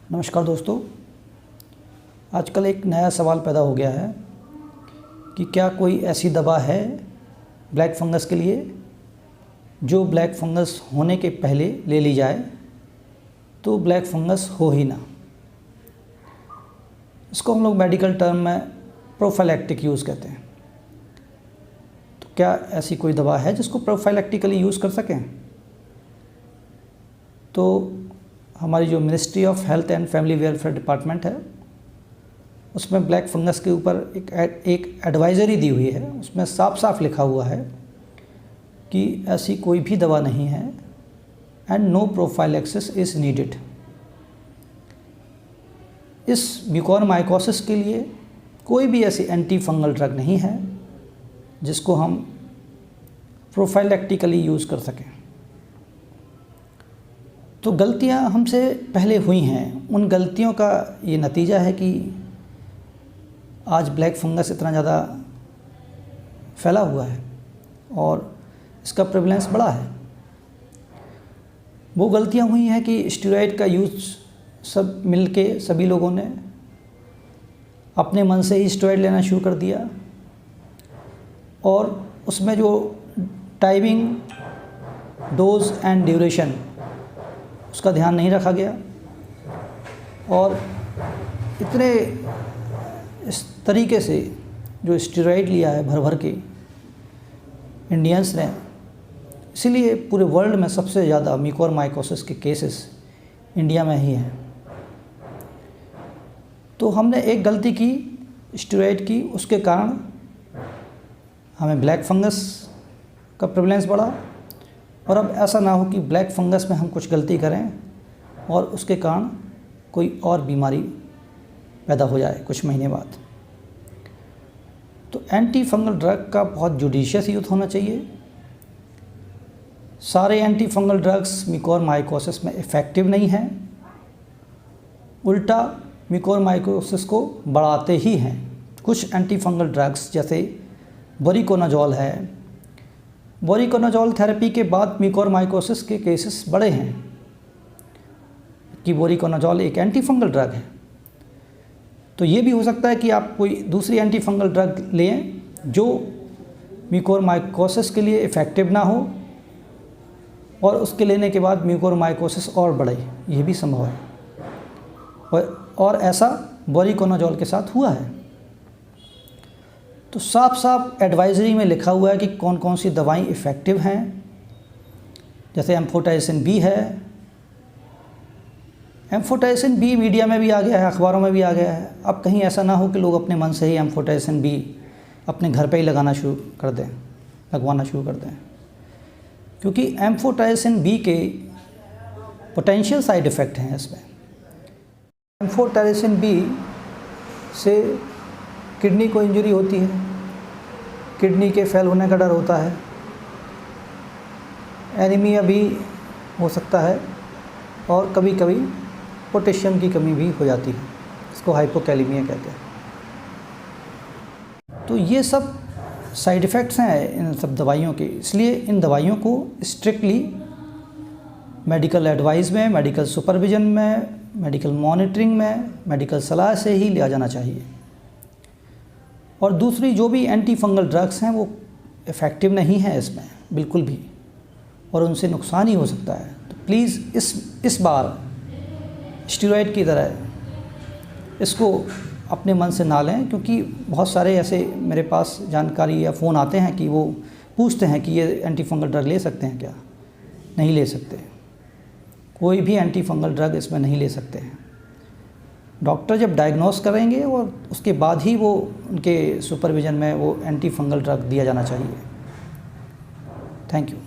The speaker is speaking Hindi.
नमस्कार दोस्तों, आजकल एक नया सवाल पैदा हो गया है कि क्या कोई ऐसी दवा है ब्लैक फंगस के लिए जो ब्लैक फंगस होने के पहले ले ली जाए तो ब्लैक फंगस हो ही ना। इसको हम लोग मेडिकल टर्म में प्रोफाइलैक्टिक यूज़ कहते हैं। तो क्या ऐसी कोई दवा है जिसको प्रोफाइलैक्टिकली यूज़ कर सकें? तो हमारी जो ministry of health and family welfare department है उसमें ब्लैक फंगस के ऊपर एक एडवाइजरी दी हुई है। उसमें साफ साफ लिखा हुआ है कि ऐसी कोई भी दवा नहीं है and no prophylaxis is needed. इस म्यूकोरमाइकोसिस के लिए कोई भी ऐसी एंटी फंगल ड्रग नहीं है जिसको हम प्रोफाइलैक्टिकली यूज़ कर सकें। तो गलतियां हमसे पहले हुई हैं, उन गलतियों का ये नतीजा है कि आज ब्लैक फंगस इतना ज़्यादा फैला हुआ है और इसका प्रेवलेंस बढ़ा है। वो गलतियां हुई हैं कि स्टेरॉइड का यूज़ सब मिलके सभी लोगों ने अपने मन से ही स्टेरॉइड लेना शुरू कर दिया और उसमें जो टाइमिंग, डोज एंड ड्यूरेशन उसका ध्यान नहीं रखा गया और इतने इस तरीके से जो स्टेरॉइड लिया है भर भर के इंडियंस ने, इसीलिए पूरे वर्ल्ड में सबसे ज़्यादा म्यूकोरमाइकोसिस के केसेस इंडिया में ही हैं। तो हमने एक गलती की स्टेरॉइड की, उसके कारण हमें ब्लैक फंगस का प्रेवलेंस बढ़ा और अब ऐसा ना हो कि ब्लैक फंगस में हम कुछ गलती करें और उसके कारण कोई और बीमारी पैदा हो जाए कुछ महीने बाद। तो एंटी फंगल ड्रग का बहुत जुडिशियस यूज़ होना चाहिए। सारे एंटी फंगल ड्रग्स म्यूकोरमाइकोसिस में इफ़ेक्टिव नहीं हैं, उल्टा म्यूकोरमाइकोसिस को बढ़ाते ही हैं। कुछ एंटी फंगल ड्रग्स जैसे वोरिकोनाजोल है, वोरिकोनाजोल थेरेपी के बाद म्यूकोरमाइकोसिस के केसेस बढ़े हैं कि वोरिकोनाजोल एक एंटी फंगल ड्रग है। तो ये भी हो सकता है कि आप कोई दूसरी एंटी फंगल ड्रग लें जो म्यूकोरमाइकोसिस के लिए इफ़ेक्टिव ना हो और उसके लेने के बाद म्यूकोरमाइकोसिस और बढ़े, ये भी संभव है और ऐसा वोरिकोनाजोल के साथ हुआ है। तो साफ साफ एडवाइजरी में लिखा हुआ है कि कौन कौन सी दवाएं इफ़ेक्टिव हैं। जैसे एम्फोटेरिसिन बी है, एम्फोटेरिसिन बी मीडिया में भी आ गया है, अखबारों में भी आ गया है। अब कहीं ऐसा ना हो कि लोग अपने मन से ही एम्फोटेरिसिन बी अपने घर पे ही लगवाना शुरू कर दें, क्योंकि एम्फोटेरिसिन बी के पोटेंशियल साइड इफ़ेक्ट हैं इसमें। एम्फोटेरिसिन बी से किडनी को इंजरी होती है, किडनी के फेल होने का डर होता है, एनीमिया भी हो सकता है और कभी कभी पोटेशियम की कमी भी हो जाती है, इसको हाइपोकैलेमिया कहते हैं। तो ये सब साइड इफ़ेक्ट्स हैं इन सब दवाइयों के, इसलिए इन दवाइयों को स्ट्रिक्टली मेडिकल एडवाइस में, मेडिकल सुपरविज़न में, मेडिकल मॉनिटरिंग में, मेडिकल सलाह से ही लिया जाना चाहिए। और दूसरी जो भी एंटी फंगल ड्रग्स हैं वो इफ़ेक्टिव नहीं है इसमें बिल्कुल भी, और उनसे नुकसान ही हो सकता है। तो प्लीज़ इस बार स्टेरॉइड की तरह इसको अपने मन से ना लें, क्योंकि बहुत सारे ऐसे मेरे पास जानकारी या फ़ोन आते हैं कि वो पूछते हैं कि ये एंटी फंगल ड्रग ले सकते हैं क्या? नहीं ले सकते, कोई भी एंटी फंगल ड्रग इसमें नहीं ले सकते हैं। डॉक्टर जब डायग्नोस करेंगे और उसके बाद ही वो उनके सुपरविज़न में वो एंटी फंगल ड्रग दिया जाना चाहिए। Thank you.